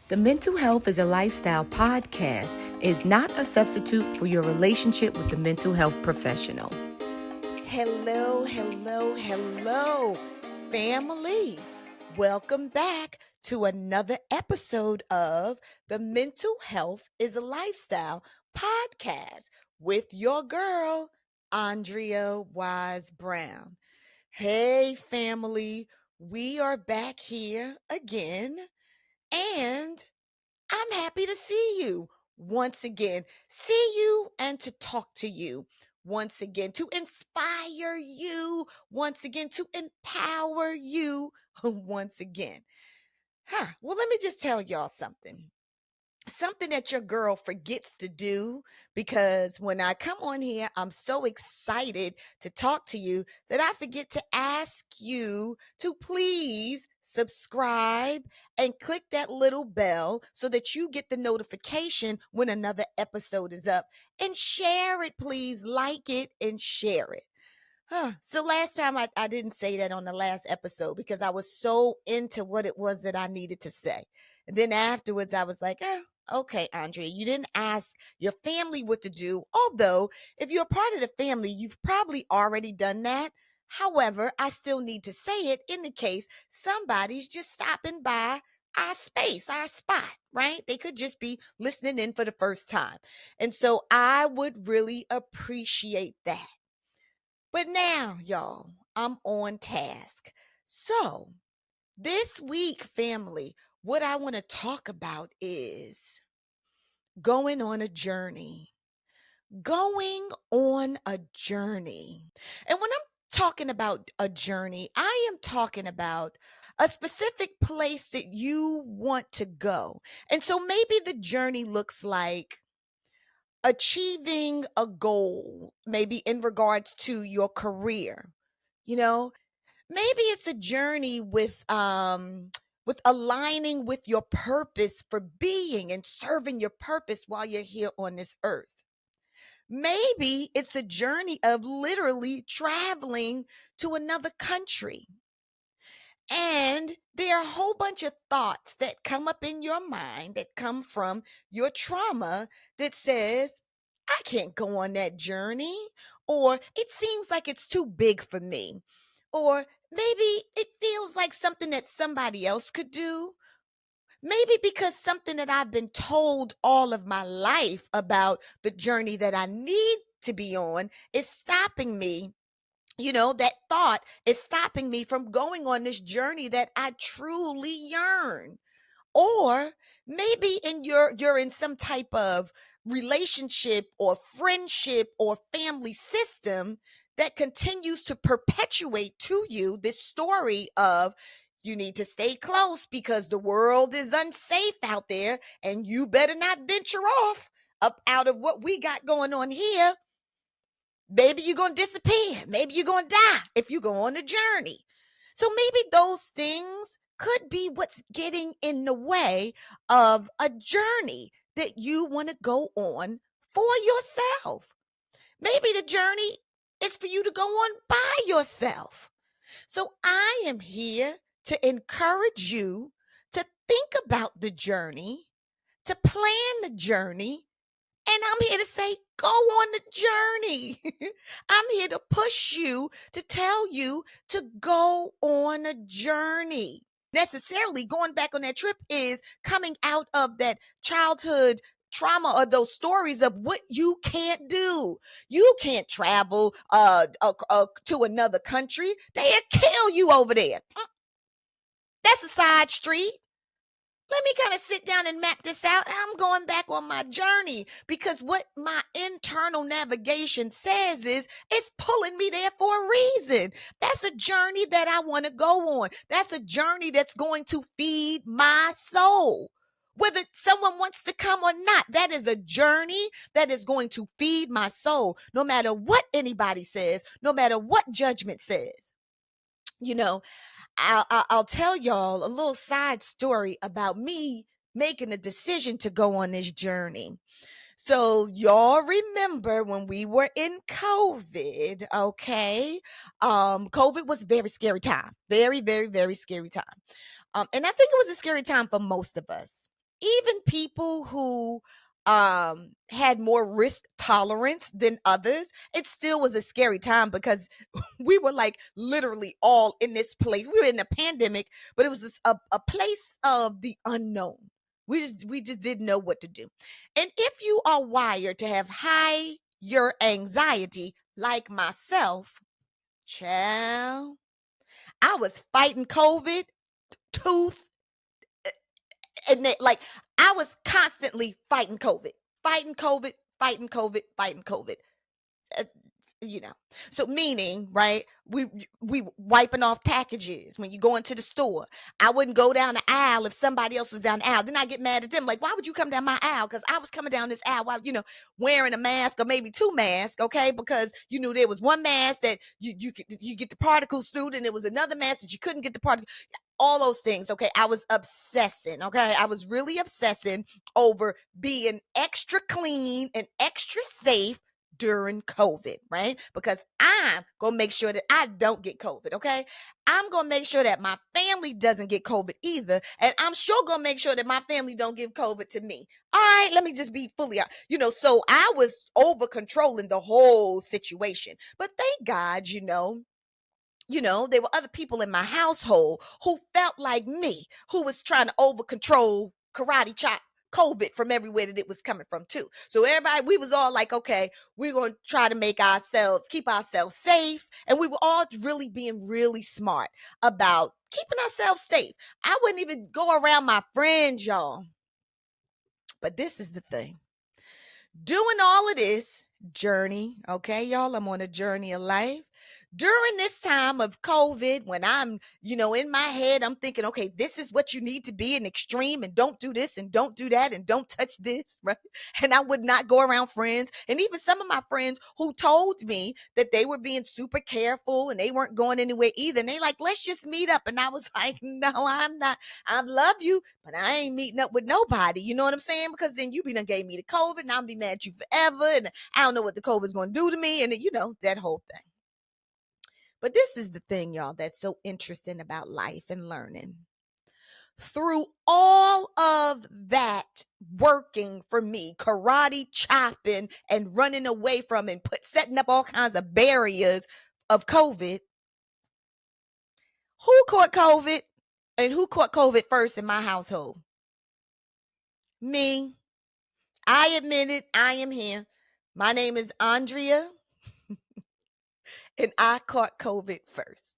The Mental Health is a Lifestyle podcast is not a substitute for your relationship with the mental health professional. Hello, family. Welcome back to another episode of The Mental Health is a Lifestyle podcast with your girl, Andrea Wise-Brown. Hey, family. We are back here again. And I'm happy to see you once again, see you and to talk to you once again, to inspire you once again, to empower you once again. Well, let me just tell y'all something that your girl forgets to do, because when I come on here, I'm so excited to talk to you that I forget to ask you to please subscribe and click that little bell so that you get the notification when another episode is up, and share it, please. Like it and share it. So last time I didn't say that on the last episode because I was so into what it was that I needed to say. And then afterwards I was like, okay, Andrea, you didn't ask your family what to do. Although if you're a part of the family, you've probably already done that. However, I still need to say it in the case somebody's just stopping by our space, our spot, right? They could just be listening in for the first time. And so I would really appreciate that. But now, y'all, I'm on task. So, this week, family, what I want to talk about is going on a journey. Going on a journey. And when I'm talking about a journey, I am talking about a specific place that you want to go. And so maybe the journey looks like achieving a goal, maybe in regards to your career. You know, maybe it's a journey with aligning with your purpose for being and serving your purpose while you're here on this earth. Maybe it's a journey of literally traveling to another country. And there are a whole bunch of thoughts that come up in your mind that come from your trauma that says, I can't go on that journey, or it seems like it's too big for me, or maybe it feels like something that somebody else could do. Maybe because something that I've been told all of my life about the journey that I need to be on is stopping me. That thought is stopping me from going on this journey that I truly yearn. Or maybe you're in some type of relationship or friendship or family system that continues to perpetuate to you this story of you need to stay close because the world is unsafe out there and you better not venture off up out of what we got going on here. Maybe you're going to disappear. Maybe you're going to die if you go on a journey. So maybe those things could be what's getting in the way of a journey that you want to go on for yourself. Maybe the journey is for you to go on by yourself. So I am here to encourage you to think about the journey, to plan the journey, and I'm here to say, go on the journey. I'm here to push you, to tell you to go on a journey. Necessarily going back on that trip is coming out of that childhood trauma or those stories of what you can't do. You can't travel to another country. They'll kill you over there. That's a side street. Let me kind of sit down and map this out. I'm going back on my journey because what my internal navigation says is it's pulling me there for a reason. That's a journey that I want to go on. That's a journey that's going to feed my soul. Whether someone wants to come or not, that is a journey that is going to feed my soul, no matter what anybody says, no matter what judgment says. I'll tell y'all a little side story about me making a decision to go on this journey. So y'all remember when we were in COVID, okay? COVID was a very scary time. Very, very, very scary time. And I think it was a scary time for most of us. even people who had more risk tolerance than others, it still was a scary time because we were like literally all in this place. We were in a pandemic, but it was a place of the unknown. We just didn't know what to do. And if you are wired to have high your anxiety like myself, child, I was fighting COVID tooth and like I was constantly fighting COVID, fighting COVID, fighting COVID, fighting COVID. Uh, you know, so meaning, right, we wiping off packages when you go into the store. I wouldn't go down the aisle if somebody else was down the aisle. Then I get mad at them, like, why would you come down my aisle? Because I was coming down this aisle while, wearing a mask or maybe two masks, okay, because you knew there was one mask that you get the particles through, and there was another mask that you couldn't get the particles, all those things. Okay, I was obsessing. Okay, I was really obsessing over being extra clean and extra safe during COVID, right? Because I'm going to make sure that I don't get COVID, okay? I'm going to make sure that my family doesn't get COVID either. And I'm sure going to make sure that my family don't give COVID to me. All right, let me just be fully, so I was over controlling the whole situation. But thank God, there were other people in my household who felt like me, who was trying to over control karate chop COVID from everywhere that it was coming from too. So everybody, we was all like, okay, we're going to try to keep ourselves safe. And we were all really being really smart about keeping ourselves safe. I wouldn't even go around my friends, y'all. But this is the thing. Doing all of this journey, okay, y'all, I'm on a journey of life. During this time of COVID, when I'm, in my head, I'm thinking, okay, this is what you need to be, an extreme, and don't do this and don't do that and don't touch this, right? And I would not go around friends. And even some of my friends who told me that they were being super careful and they weren't going anywhere either. And they like, let's just meet up. And I was like, no, I'm not. I love you, but I ain't meeting up with nobody. You know what I'm saying? Because then you done gave me the COVID and I'll be mad at you forever. And I don't know what the COVID's going to do to me. And, that whole thing. But this is the thing, y'all, that's so interesting about life and learning. Through all of that working for me, karate chopping and running away from and setting up all kinds of barriers of COVID, who caught COVID and who caught COVID first in my household? Me. I admit it. I am here. My name is Andrea, and I caught COVID first.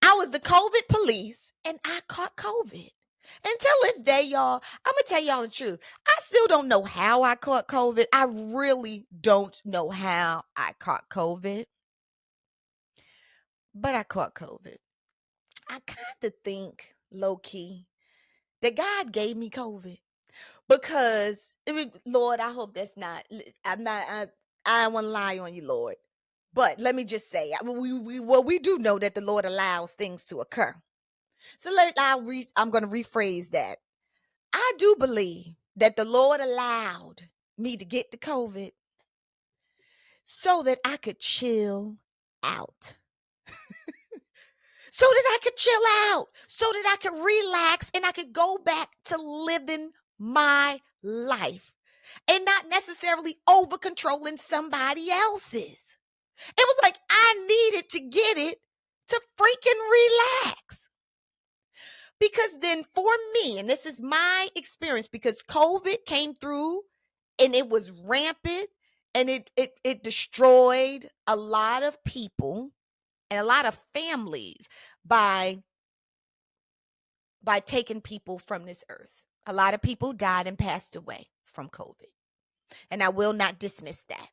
I was the COVID police, and I caught COVID. Until this day, y'all, I'm going to tell y'all the truth. I still don't know how I caught COVID. I really don't know how I caught COVID. But I caught COVID. I kind of think, low key, that God gave me COVID. Because, Lord, I hope that's not, I don't want to lie on you, Lord. But let me just say, we do know that the Lord allows things to occur. So I'm going to rephrase that. I do believe that the Lord allowed me to get the COVID so that I could chill out. So that I could chill out, so that I could relax and I could go back to living my life and not necessarily over controlling somebody else's. It was like I needed to get it to freaking relax. Because then for me, and this is my experience, because COVID came through and it was rampant and it destroyed a lot of people and a lot of families by taking people from this earth. A lot of people died and passed away from COVID. And I will not dismiss that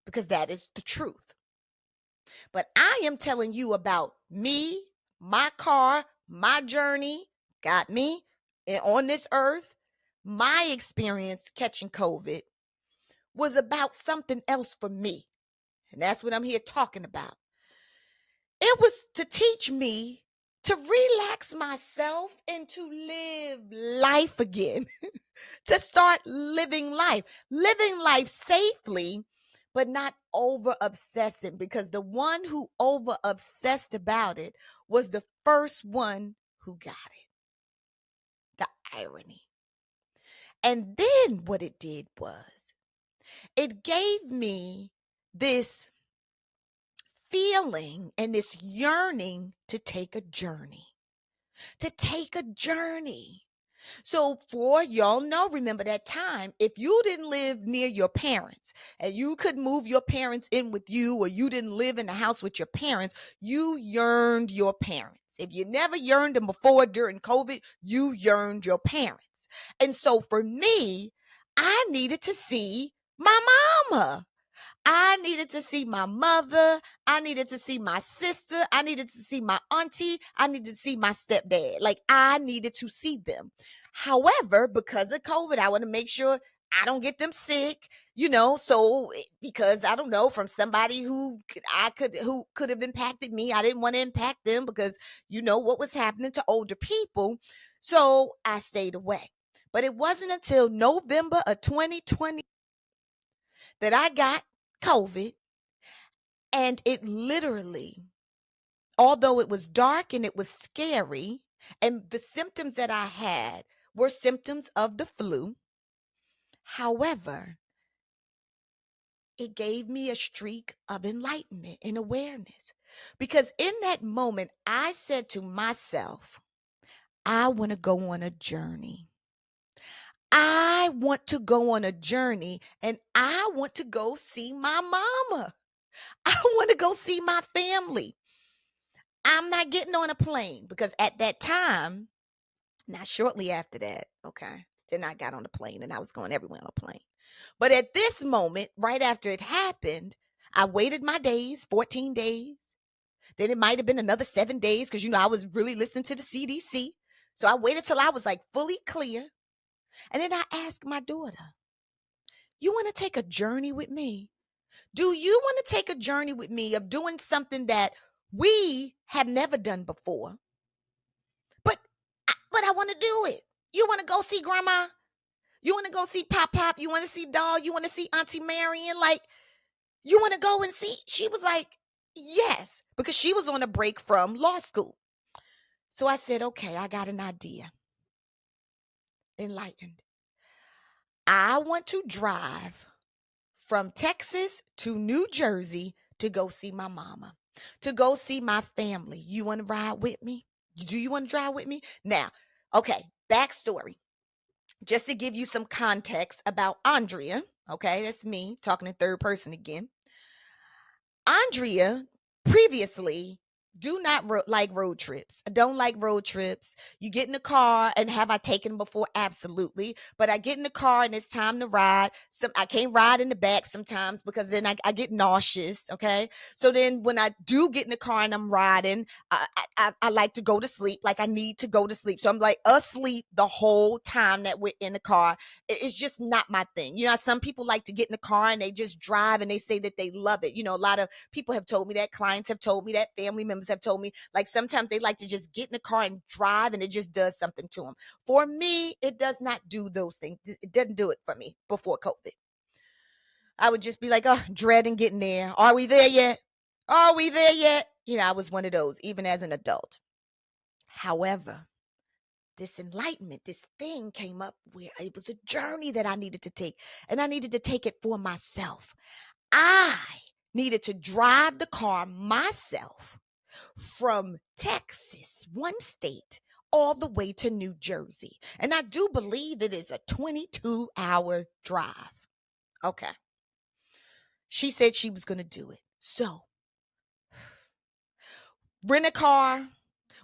because that is the truth. But I am telling you about me, my car, my journey got me on this earth. My experience catching COVID was about something else for me. And that's what I'm here talking about. It was to teach me to relax myself and to live life again, to start living life safely, but not over obsessing, because the one who over obsessed about it was the first one who got it. The irony. And then what it did was it gave me this feeling and this yearning to take a journey, to take a journey. So for y'all know, remember that time, if you didn't live near your parents and you could move your parents in with you, or you didn't live in the house with your parents, you yearned your parents. If you never yearned them before during COVID, you yearned your parents. And so for me, I needed to see my mama. I needed to see my mother. I needed to see my sister. I needed to see my auntie. I needed to see my stepdad. Like, I needed to see them. However, because of COVID, I want to make sure I don't get them sick, so because I don't know, from somebody who could have impacted me. I didn't want to impact them because what was happening to older people. So I stayed away. But it wasn't until November of 2020 that I got COVID. And it literally, although it was dark and it was scary, and the symptoms that I had were symptoms of the flu. However, it gave me a streak of enlightenment and awareness. Because in that moment, I said to myself, I want to go on a journey. I want to go on a journey, and I want to go see my mama. I want to go see my family. I'm not getting on a plane, because at that time, not shortly after that, okay, then I got on the plane and I was going everywhere on a plane. But at this moment, right after it happened, I waited my days, 14 days. Then it might have been another 7 days, because, I was really listening to the CDC. So I waited till I was like fully clear. And then I asked my daughter, you want to take a journey with me? Do you want to take a journey with me of doing something that we have never done before? But I want to do it. You want to go see grandma? You want to go see Pop Pop? You want to see Doll? You want to see Auntie Marion? Like, you want to go and see? She was like, yes, because she was on a break from law school. So I said, okay, I got an idea. Enlightened. I want to drive from Texas to New Jersey to go see my mama, to go see my family. You want to ride with me? Do you want to drive with me? Now, okay, backstory. Just to give you some context about Andrea, okay, that's me talking in third person again. Andrea previously do not like road trips. I don't like road trips. You get in the car, and have I taken them before? Absolutely. But I get in the car and it's time to ride. I can't ride in the back sometimes, because then I get nauseous. Okay. So then when I do get in the car and I'm riding, I like to go to sleep. Like, I need to go to sleep. So I'm like asleep the whole time that we're in the car. It's just not my thing. Some people like to get in the car and they just drive and they say that they love it. A lot of people have told me that, clients have told me that, family members have told me, like, sometimes they like to just get in the car and drive, and it just does something to them. For me, it does not do those things. It doesn't do it for me before COVID. I would just be like, oh, dreading getting there. Are we there yet? Are we there yet? I was one of those, even as an adult. However, this enlightenment, this thing came up where it was a journey that I needed to take, and I needed to take it for myself. I needed to drive the car myself from Texas, one state, all the way to New Jersey. And I do believe it is a 22-hour drive. Okay. She said she was going to do it. So, rent a car.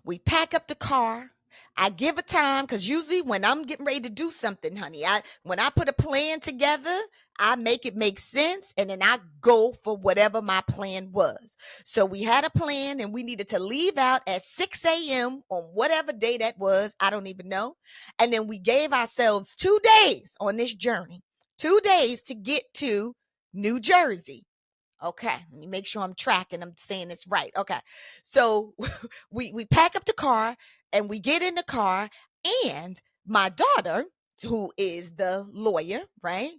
We pack up the car. I give a time, because usually when I'm getting ready to do something, honey, when I put a plan together, I make it make sense, and then I go for whatever my plan was. So we had a plan, and we needed to leave out at 6 a.m. on whatever day that was. I don't even know. And then we gave ourselves 2 days on this journey, 2 days to get to New Jersey. Okay, let me make sure I'm tracking. I'm saying this right. Okay, so we pack up the car and we get in the car, and my daughter, who is the lawyer, right?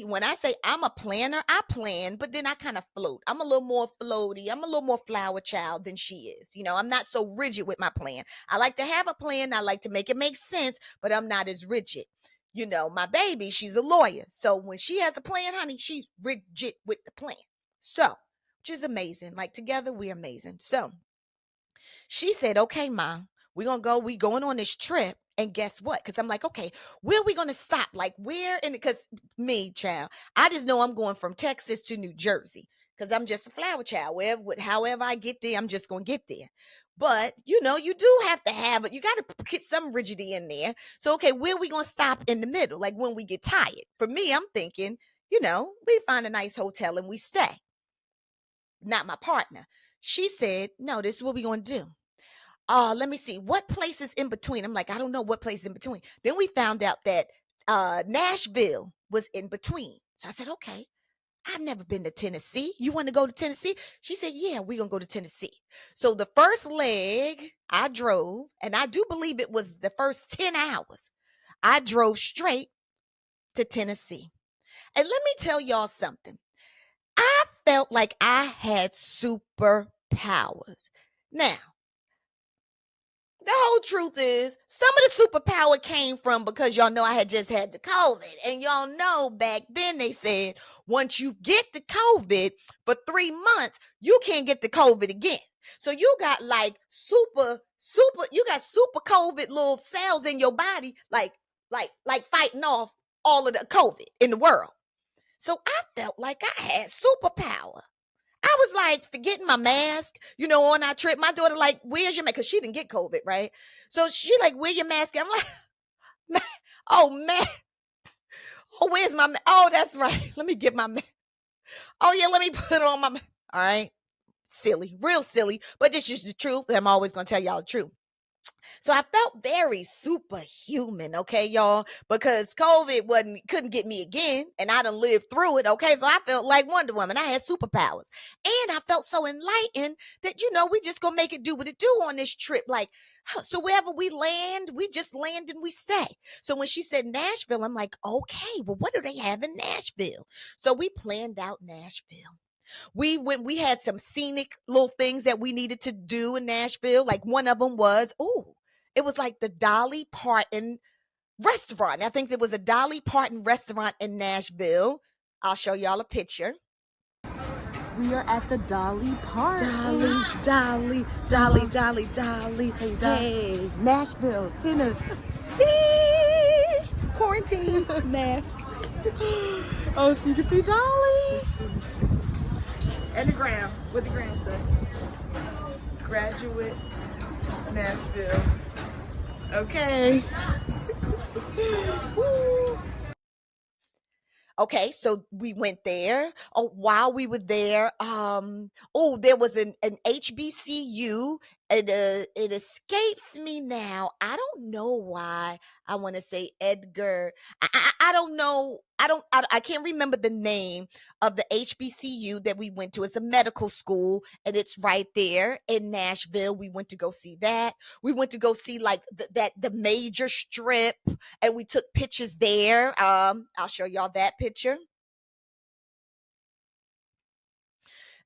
When I say I'm a planner, I plan, but then I kind of float. I'm a little more floaty. I'm a little more flower child than she is. I'm not so rigid with my plan. I like to have a plan. I like to make it make sense, but I'm not as rigid. my baby, she's a lawyer. So when she has a plan, honey, she's rigid with the plan. So, which is amazing. Like together, we're amazing. So she said, okay, mom, we going on this trip. And guess what? Because I'm like, okay, where are we going to stop? Like, where? And because me, child, I just know I'm going from Texas to New Jersey because I'm just a flower child. However I get there, I'm just going to get there. But, you do have to have it. You got to get some rigidity in there. So, okay, where are we going to stop in the middle? Like when we get tired. For me, I'm thinking, we find a nice hotel and we stay. Not my partner. She said, no, this is what we're going to do. Let me see what place is in between. I'm like, I don't know what place is in between. Then we found out that Nashville was in between. So I said, okay, I've never been to Tennessee. You want to go to Tennessee? She said, yeah, we're going to go to Tennessee. So the first leg I drove, and I do believe it was the first 10 hours, I drove straight to Tennessee. And let me tell y'all something. I felt like I had superpowers. Now, the whole truth is some of the superpower came from because y'all know I had just had the COVID. And y'all know back then they said once you get the COVID for 3 months, you can't get the COVID again. So you got like you got super COVID little cells in your body, like fighting off all of the COVID in the world. So I felt like I had superpower. I was like forgetting my mask, on our trip. My daughter like, where's your mask? Because she didn't get COVID, right? So she like, where your mask? I'm like, oh, man. Oh, where's my mask? Oh, that's right. Let me get my mask. Oh, yeah, let me put on my mask. All right. Silly, real silly. But this is the truth. I'm always going to tell y'all the truth. So I felt very superhuman, okay, y'all, because COVID couldn't get me again, and I done lived through it, okay? So I felt like Wonder Woman. I had superpowers. And I felt so enlightened that, we just gonna make it do what it do on this trip. Like, so wherever we land, we just land and we stay. So when she said Nashville, I'm like, okay, well, what do they have in Nashville? So we planned out Nashville. We had some scenic little things that we needed to do in Nashville. Like one of them was, it was like the Dolly Parton restaurant. I think there was a Dolly Parton restaurant in Nashville. I'll show y'all a picture. We are at the Dolly Parton. Dolly. Hey, Nashville, Tennessee. Quarantine mask. Oh, so you can see Dolly. And the ground. What the ground say? Graduate, Nashville. Okay. Woo. Okay, so we went there. Oh, while we were there, there was an HBCU. It escapes me now. I don't know why I want to say Edgar. I don't know. I can't remember the name of the HBCU that we went to. It's a medical school, and it's right there in Nashville. We went to go see that. We went to go see like the major strip, and we took pictures there. I'll show y'all that picture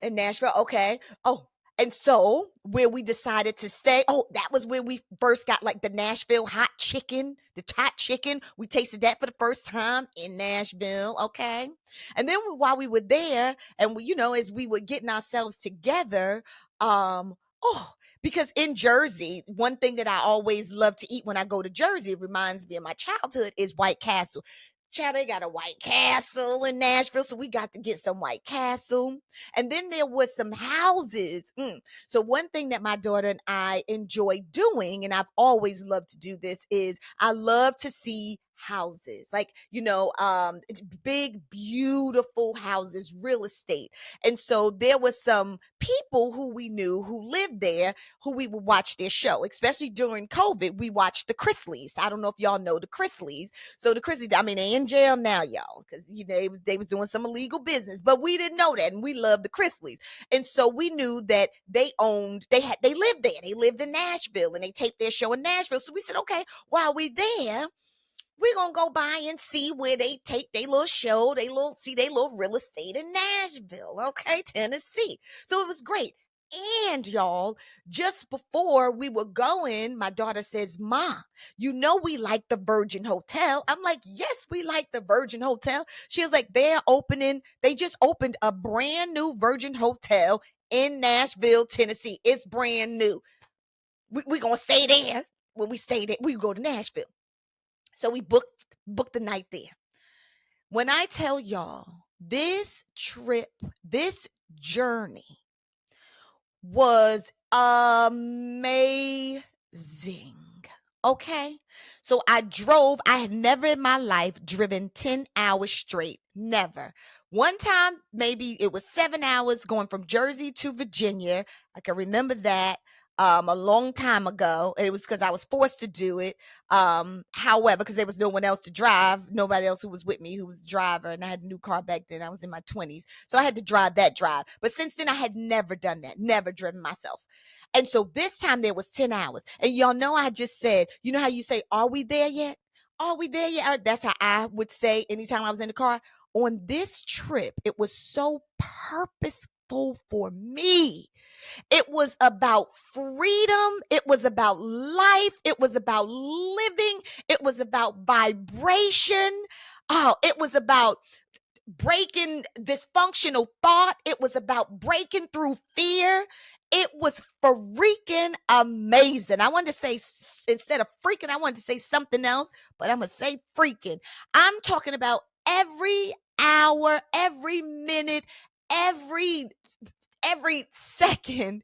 in Nashville. Okay. Oh, and so where we decided to stay, that was where we first got like the Nashville hot chicken, the hot chicken. We tasted that for the first time in Nashville. Okay. And then while we were there and as we were getting ourselves together, because in Jersey, one thing that I always love to eat when I go to Jersey, it reminds me of my childhood, is White Castle. Child, they got a White Castle in Nashville, so we got to get some White Castle. And then there was some houses. So one thing that my daughter and I enjoy doing, and I've always loved to do this, is I love to see houses, like big beautiful houses, real estate. And so there was some people who we knew who lived there who we would watch their show, especially during COVID. We watched the Chrisleys. I don't know if y'all know the Chrisleys. So the Chrisleys, I mean, they in jail now, y'all, because they was doing some illegal business, but we didn't know that, and we loved the Chrisleys. And so we knew that they lived there. They lived in Nashville, and they taped their show in Nashville. So we said, okay, while we there, we're gonna go by and see where they take their little show, see their little real estate in Nashville, okay, Tennessee. So it was great. And y'all, just before we were going, my daughter says, "Ma, you know we like the Virgin Hotel." I'm like, "Yes, we like the Virgin Hotel." She was like, they just opened a brand new Virgin Hotel in Nashville, Tennessee. It's brand new. We gonna stay there. When we stay there, we go to Nashville. So we booked the night there. When I tell y'all, this trip, this journey was amazing. Okay. So I had never in my life driven 10 hours straight. Never. One time, maybe it was 7 hours going from Jersey to Virginia. I can remember that a long time ago. It was because I was forced to do it. However, because there was no one else to drive, nobody else who was with me who was the driver, and I had a new car back then. I was in my 20s. So I had to drive that drive. But since then, I had never done that, never driven myself. And so this time there was 10 hours. And y'all know I just said, you know how you say, "Are we there yet? Are we there yet?" That's how I would say anytime I was in the car. On this trip, it was so purposeful for me. It was about freedom. It was about life. It was about living. It was about vibration. Oh, it was about breaking dysfunctional thought. It was about breaking through fear. It was freaking amazing. I wanted to say, instead of freaking, I wanted to say something else, but I'm going to say freaking. I'm talking about every hour, every minute, every second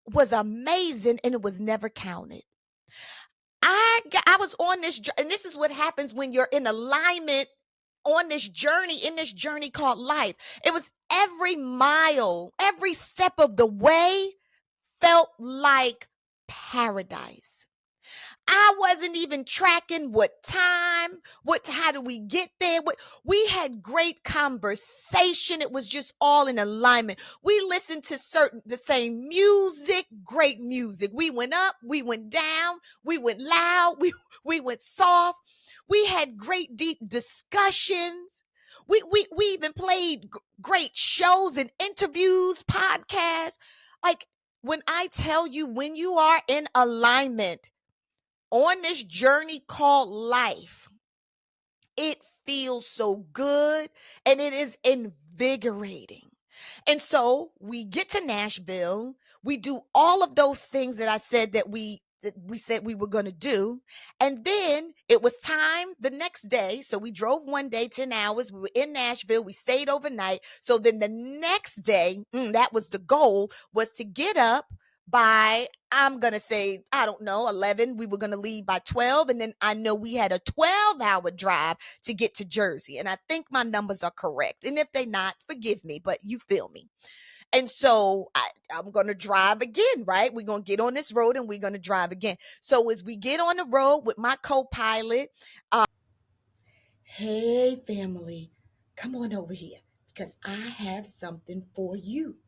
was amazing, and it was never counted. I was on this, and this is what happens when you're in alignment on this journey, in this journey called life. It was every mile, every step of the way felt like paradise. I wasn't even tracking what time, how do we get there? We had great conversation. It was just all in alignment. We listened to the same music, great music. We went up, we went down, we went loud, we went soft. We had great deep discussions. We even played great shows and interviews, podcasts. Like, when I tell you, when you are in alignment on this journey called life, it feels so good and it is invigorating. And so we get to Nashville. We do all of those things that I said that we said we were going to do. And then it was time the next day. So we drove one day, 10 hours. We were in Nashville. We stayed overnight. So then the next day, that was the goal, was to get up by, I'm going to say, I don't know, 11. We were going to leave by 12. And then I know we had a 12-hour drive to get to Jersey. And I think my numbers are correct. And if they're not, forgive me, but you feel me. And so I'm going to drive again, right? We're going to get on this road and we're going to drive again. So as we get on the road with my co-pilot, hey, family, come on over here because I have something for you.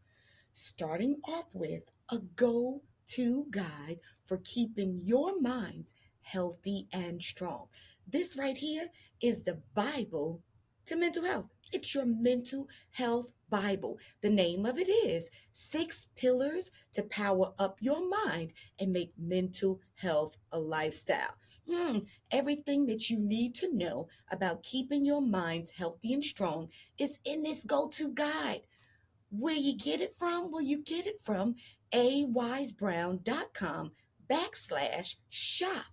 Starting off with a go-to guide for keeping your minds healthy and strong. This right here is the Bible to mental health. It's your mental health Bible. The name of it is 6 Pillars to Power Up Your Mind and Make Mental Health a Lifestyle. Everything that you need to know about keeping your minds healthy and strong is in this go-to guide. Where you get it from? Well, you get it from awisebrown.com/shop.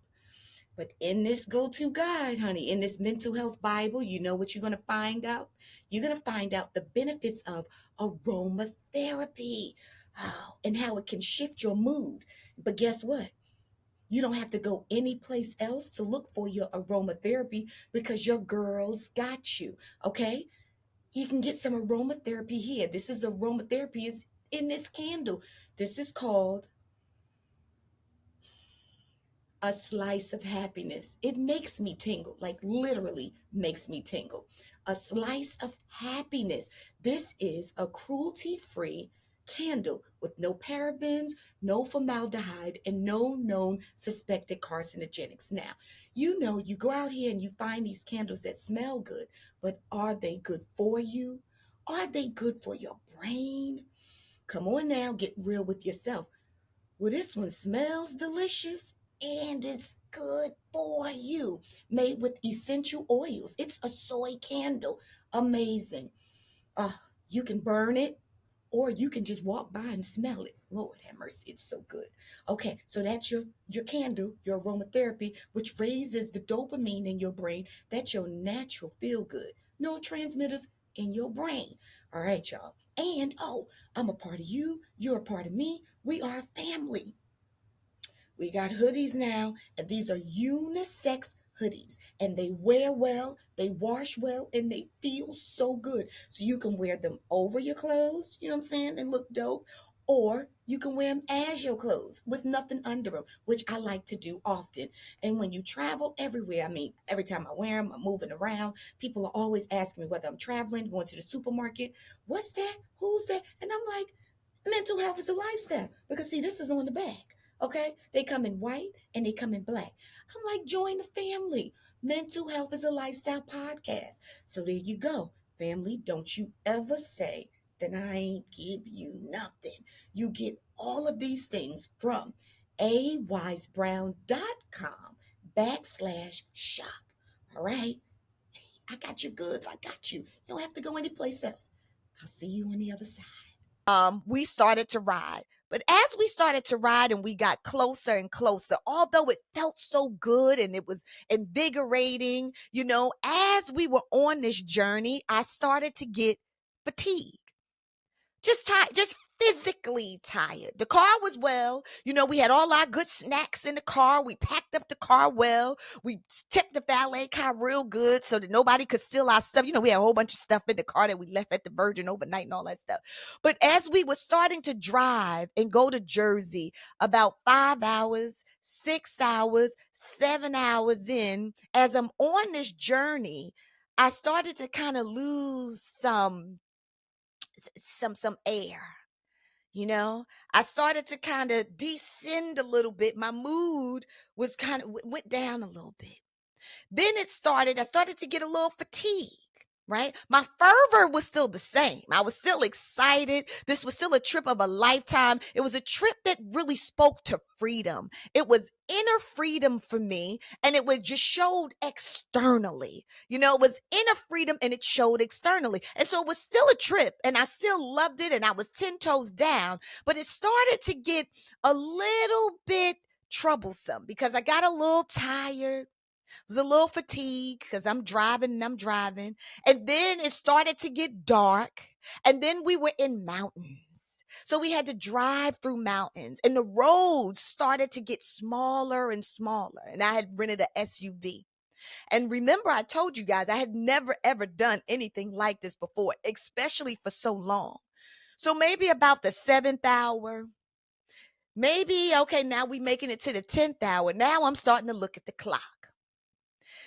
But in this go-to guide, honey, in this mental health Bible, you know what you're going to find out? You're going to find out the benefits of aromatherapy, and how it can shift your mood. But guess what? You don't have to go any place else to look for your aromatherapy because your girls got you, okay? You can get some aromatherapy here. This is aromatherapy is in this candle. This is called a slice of happiness. It makes me tingle, like literally makes me tingle. A slice of happiness. This is a cruelty-free candle with no parabens, no formaldehyde, and no known suspected carcinogenics. Now, you know, you go out here and you find these candles that smell good, but are they good for you? Are they good for your brain? Come on now, get real with yourself. Well, this one smells delicious and it's good for you. Made with essential oils. It's a soy candle. Amazing. Uh, you can burn it or you can just walk by and smell it. Lord have mercy, it's so good. Okay, so that's your candle, your aromatherapy, which raises the dopamine in your brain. That's your natural feel good neurotransmitters in your brain. All right, y'all. And I'm a part of you, you're a part of me. We are a family. We got hoodies now, and these are unisex hoodies, and they wear well, they wash well, and they feel so good. So you can wear them over your clothes, you know what I'm saying, and look dope, or you can wear them as your clothes with nothing under them, which I like to do often. And when you travel everywhere, I mean, every time I wear them, I'm moving around. People are always asking me whether I'm traveling, going to the supermarket. What's that? Who's that? And I'm like, mental health is a lifestyle. Because see, this is on the back. Okay? They come in white and they come in black. I'm like, join the family. Mental health is a lifestyle podcast. So there you go. Family, don't you ever say that I ain't give you nothing. You get all of these things from awisebrown.com/shop. All right? I got your goods. I got you. You don't have to go anyplace else. I'll see you on the other side. We started to ride. But as we started to ride and we got closer and closer, although it felt so good and it was invigorating, as we were on this journey, I started to get fatigued. Just tired, just physically tired. The car was well. We had all our good snacks in the car. We packed up the car well. We tipped the valet car real good so that nobody could steal our stuff. We had a whole bunch of stuff in the car that we left at the Virgin overnight and all that stuff. But as we were starting to drive and go to Jersey, about 5 hours, 6 hours, 7 hours in, as I'm on this journey, I started to kind of lose some air. I started to kind of descend a little bit. My mood was kind of went down a little bit. Then I started to get a little fatigue, right? My fervor was still the same. I was still excited. This was still a trip of a lifetime. It was a trip that really spoke to freedom. It was inner freedom for me, and it was just showed externally. It was inner freedom and it showed externally. And so it was still a trip, and I still loved it, and I was 10 toes down, but it started to get a little bit troublesome because I got a little tired. Was a little fatigued because I'm driving. And then it started to get dark. And then we were in mountains. So we had to drive through mountains. And the roads started to get smaller and smaller. And I had rented an SUV. And remember, I told you guys I had never, ever done anything like this before, especially for so long. So maybe about the 7th hour, maybe, okay, now we making it to the 10th hour. Now I'm starting to look at the clock.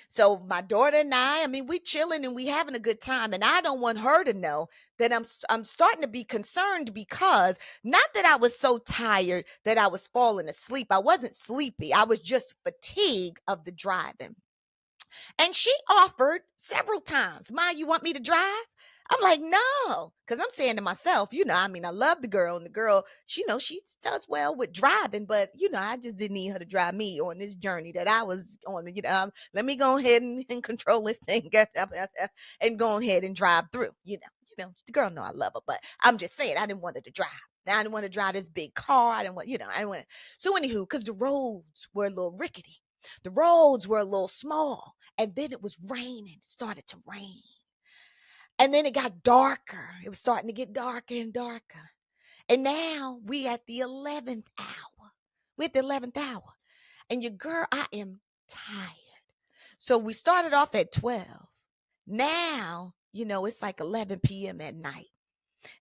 So my daughter and I mean, we chilling and we having a good time. And I don't want her to know that I'm starting to be concerned because not that I was so tired that I was falling asleep. I wasn't sleepy. I was just fatigued of the driving. And she offered several times, Ma, you want me to drive? I'm like, no, because I'm saying to myself, I love the girl, and the girl, she does well with driving, but, I just didn't need her to drive me on this journey that I was on. Let me go ahead and control this thing and go ahead and drive through. The girl know I love her, but I'm just saying I didn't want her to drive. I didn't want to drive this big car. I didn't want. So anywho, because the roads were a little rickety. The roads were a little small, and then it was raining. It started to rain. And then it got darker. It was starting to get darker and darker. And now we at the 11th hour. We're at the 11th hour. And your girl, I am tired. So we started off at 12. Now, it's like 11 p.m. at night.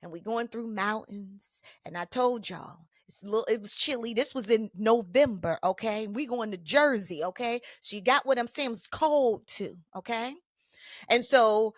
And we're going through mountains. And I told y'all, it was chilly. This was in November, okay? We going to Jersey, okay? So you got what I'm saying. It was cold too, okay? And so,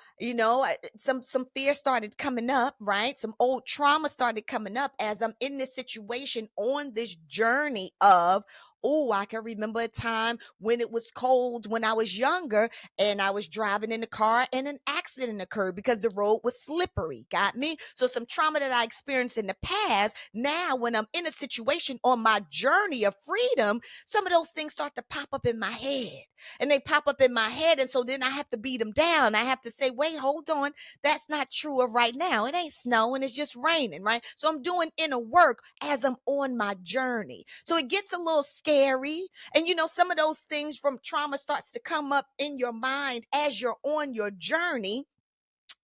some fear started coming up, right? Some old trauma started coming up as I'm in this situation on this journey of Oh, I can remember a time when it was cold when I was younger and I was driving in the car and an accident occurred because the road was slippery. Got me? So some trauma that I experienced in the past, now when I'm in a situation on my journey of freedom, some of those things start to pop up in my head. And they pop up in my head. And so then I have to beat them down. I have to say, wait, hold on. That's not true of right now. It ain't snowing. It's just raining, right? So I'm doing inner work as I'm on my journey. So it gets a little scary. And some of those things from trauma starts to come up in your mind as you're on your journey.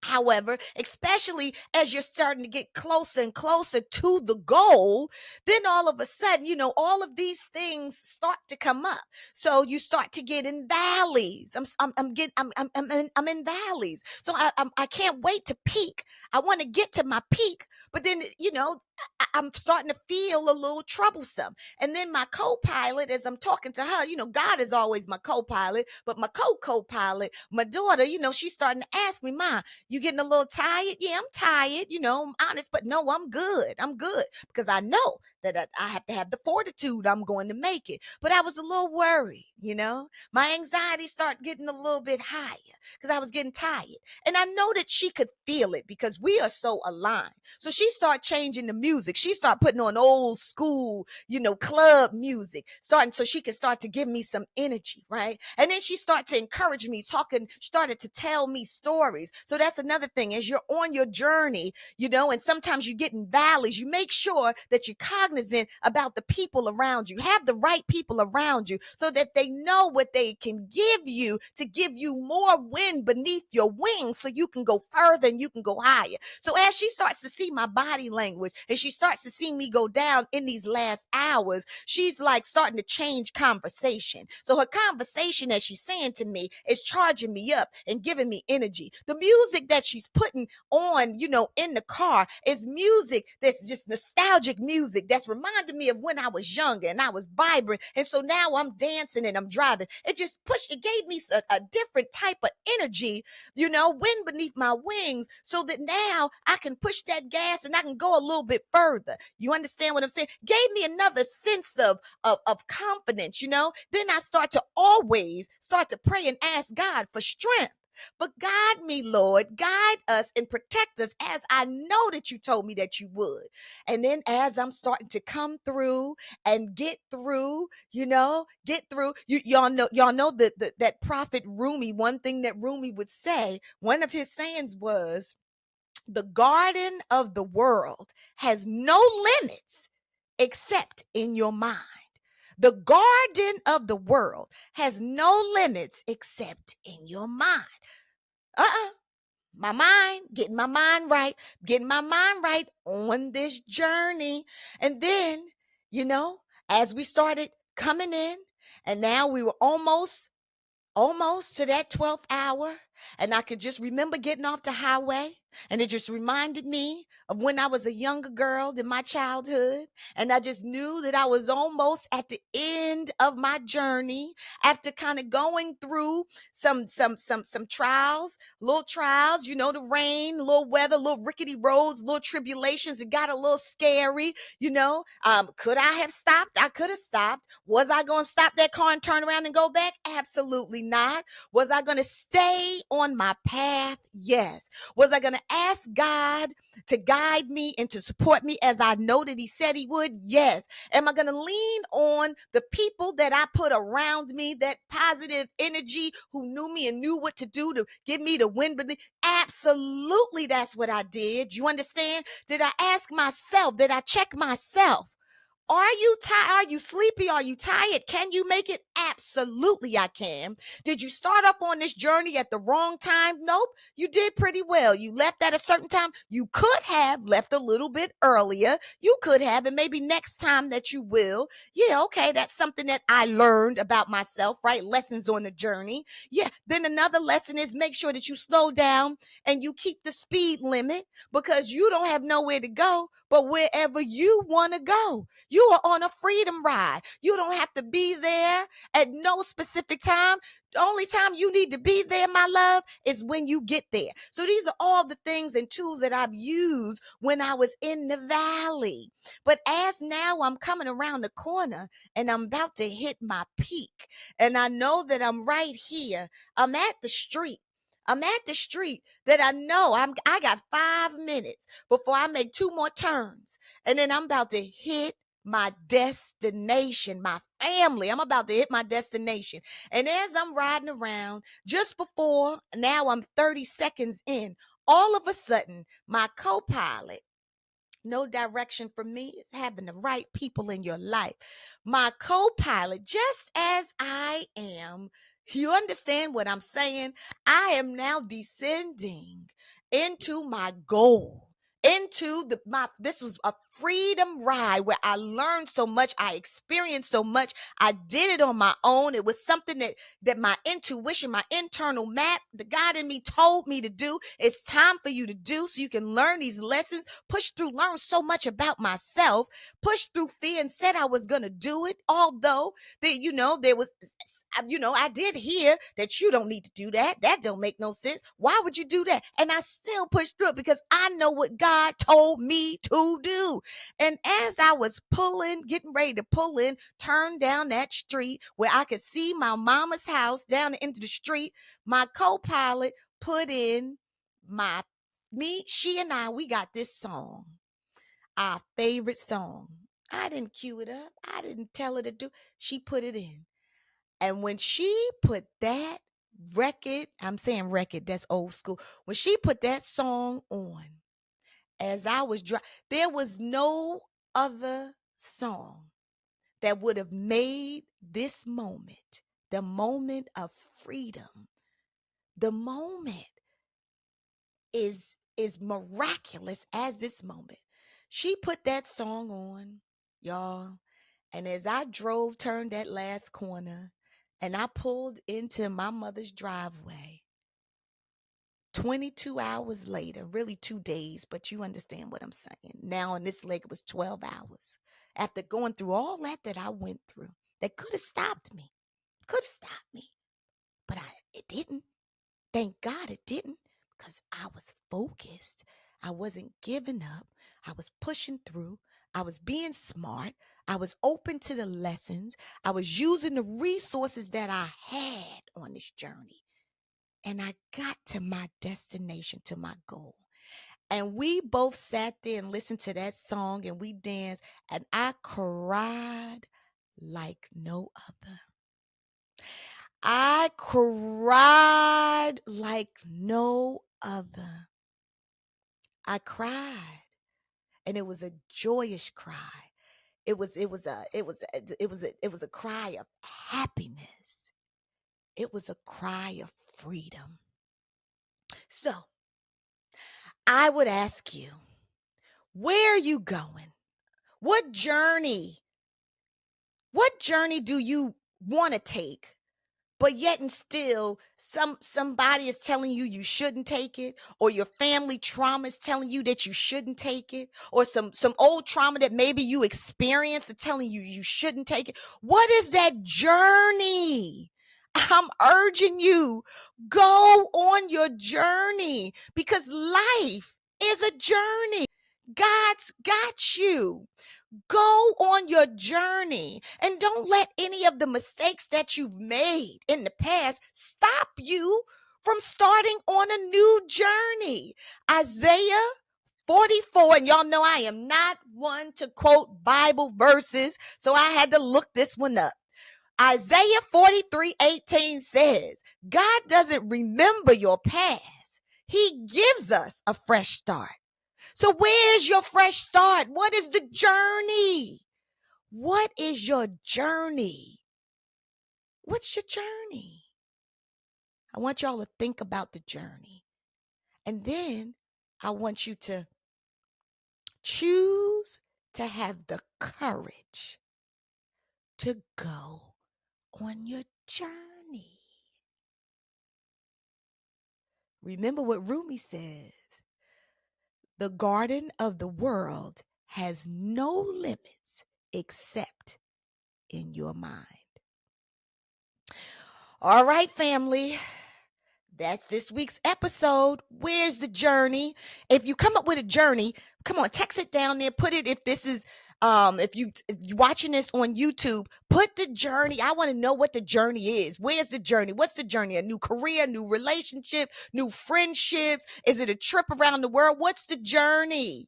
However, especially as you're starting to get closer and closer to the goal, then all of a sudden, all of these things start to come up. So you start to get in valleys. I'm in valleys. So I can't wait to peak. I want to get to my peak, but then I'm starting to feel a little troublesome. And then my co-pilot, as I'm talking to her, God is always my co-pilot, but my co-pilot, my daughter, she's starting to ask me, Ma, you getting a little tired? Yeah, I'm tired, I'm honest, but no, I'm good. I'm good because I know that I have to have the fortitude. I'm going to make it. But I was a little worried, my anxiety started getting a little bit higher because I was getting tired. And I know that she could feel it because we are so aligned. So she started changing the music. She started putting on old school, club music, starting so she could start to give me some energy, right? And then she started to encourage me, started to tell me stories. So that's another thing. As you're on your journey, and sometimes you get in valleys, you make sure that you're cognizant about the people around you. Have the right people around you so that they know what they can give you to give you more wind beneath your wings so you can go further and you can go higher. So as she starts to see my body language and she starts to see me go down in these last hours, she's like starting to change conversation. So her conversation, as she's saying to me, is charging me up and giving me energy. The music that she's putting on, in the car is music that's just nostalgic music that's reminding me of when I was younger and I was vibrant. And so now I'm dancing and I'm driving. It gave me a different type of energy, wind beneath my wings, so that now I can push that gas and I can go a little bit further. You understand what I'm saying? Gave me another sense of confidence, Then I always start to pray and ask God for strength. But guide me, Lord, guide us and protect us as I know that you told me that you would. And then as I'm starting to come through and get through, y'all know that prophet Rumi, one thing that Rumi would say, one of his sayings was, the garden of the world has no limits except in your mind. The garden of the world has no limits except in your mind. My mind, getting my mind right on this journey. And then, as we started coming in, and now we were almost to that 12th hour. And I could just remember getting off the highway. And it just reminded me of when I was a younger girl in my childhood. And I just knew that I was almost at the end of my journey after kind of going through some trials, little trials, the rain, little weather, little rickety roads, little tribulations. It got a little scary, Could I have stopped? I could have stopped. Was I going to stop that car and turn around and go back? Absolutely not. Was I going to stay on my path? Yes. Was I going to ask God to guide me and to support me as I know that he said he would? Yes. Am I going to lean on the people that I put around me, that positive energy who knew me and knew what to do to give me the wind? Absolutely, that's what I did. You understand? Did I ask myself? Did I check myself? Are you tired? Are you sleepy? Are you tired? Can you make it? Absolutely, I can. Did you start off on this journey at the wrong time? Nope. You did pretty well. You left at a certain time. You could have left a little bit earlier. You could have, and maybe next time that you will. Yeah, okay, that's something that I learned about myself, right? Lessons on the journey. Yeah, then another lesson is make sure that you slow down and you keep the speed limit because you don't have nowhere to go, but wherever you want to go. You You are on a freedom ride. You don't have to be there at no specific time. The only time you need to be there, my love, is when you get there. So these are all the things and tools that I've used when I was in the valley. But as now I'm coming around the corner and I'm about to hit my peak, and I know that I'm right here. I'm at the street. I'm at the street that I know I got 5 minutes before I make two more turns. And then I'm about to hit my destination, my family. I'm about to hit my destination. And as I'm riding around, just before now I'm 30 seconds in, all of a sudden, my co-pilot, no direction from me, is having the right people in your life. My co-pilot, just as I am, you understand what I'm saying? I am now descending into my goal. Into this was a freedom ride where I learned so much, I experienced so much. I did it on my own. It was something that my intuition, my internal map, the God in me told me to do. It's time for you to do so you can learn these lessons, push through, learn so much about myself, push through fear, and said I was going to do it. Although there was, I did hear that you don't need to do that. That don't make no sense. Why would you do that? And I still pushed through it because I know what God told me to do. And as I was getting ready to pull in, turn down that street where I could see my mama's house down into the street, my co-pilot put in she and I, we got this song, our favorite song. I didn't cue it up. I didn't tell her to do. She put it in. And when she put that record, I'm saying record, that's old school. When she put that song on, as I was there was no other song that would have made this moment, the moment of freedom, the moment is miraculous as this moment. She put that song on, y'all, and as I turned that last corner, and I pulled into my mother's driveway, 22 hours later, really 2 days, but you understand what I'm saying. Now on this leg, it was 12 hours. After going through all that I went through, that could have stopped me, but it didn't. Thank God it didn't, because I was focused. I wasn't giving up. I was pushing through. I was being smart. I was open to the lessons. I was using the resources that I had on this journey. And I got to my destination, to my goal. And we both sat there and listened to that song and we danced, and I cried like no other. I cried like no other. I cried, and it was a joyous cry. It was a cry of happiness. It was a cry of freedom. So, I would ask you, where are you going? What journey? What journey do you want to take? But yet and still, somebody is telling you shouldn't take it, or your family trauma is telling you that you shouldn't take it, or some old trauma that maybe you experienced are telling you shouldn't take it. What is that journey? I'm urging you, go on your journey, because life is a journey. God's got you. Go on your journey, and don't let any of the mistakes that you've made in the past stop you from starting on a new journey. Isaiah 44, and y'all know I am not one to quote Bible verses, so I had to look this one up. Isaiah 43:18 says, God doesn't remember your past. He gives us a fresh start. So where's your fresh start? What is the journey? What is your journey? What's your journey? I want y'all to think about the journey. And then I want you to choose to have the courage to go on your journey. Remember what Rumi says. The garden of the world has no limits except in your mind. All right, family. That's this week's episode. Where's the journey? If you come up with a journey, come on, text it down there. Put it if this is if you're watching this on YouTube, put the journey. I want to know what the journey is. Where's the journey? What's the journey? A new career, new relationship, new friendships? Is it a trip around the world? What's the journey?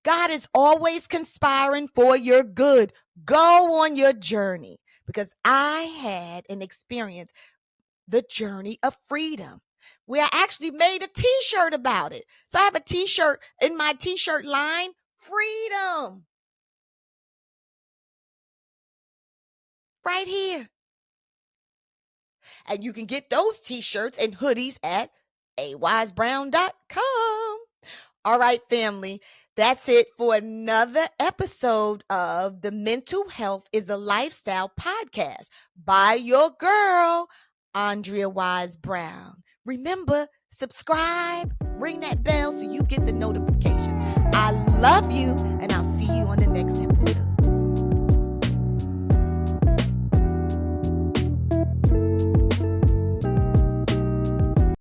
God is always conspiring for your good. Go on your journey because I had an experience, the journey of freedom, where I actually made a t-shirt about it. So I have a t-shirt in my t-shirt line, freedom. Right here. And you can get those t-shirts and hoodies at awisebrown.com. All right, family. That's it for another episode of the Mental Health is a Lifestyle podcast by your girl, Andrea Wise-Brown. Remember, subscribe, ring that bell so you get the notifications. I love you.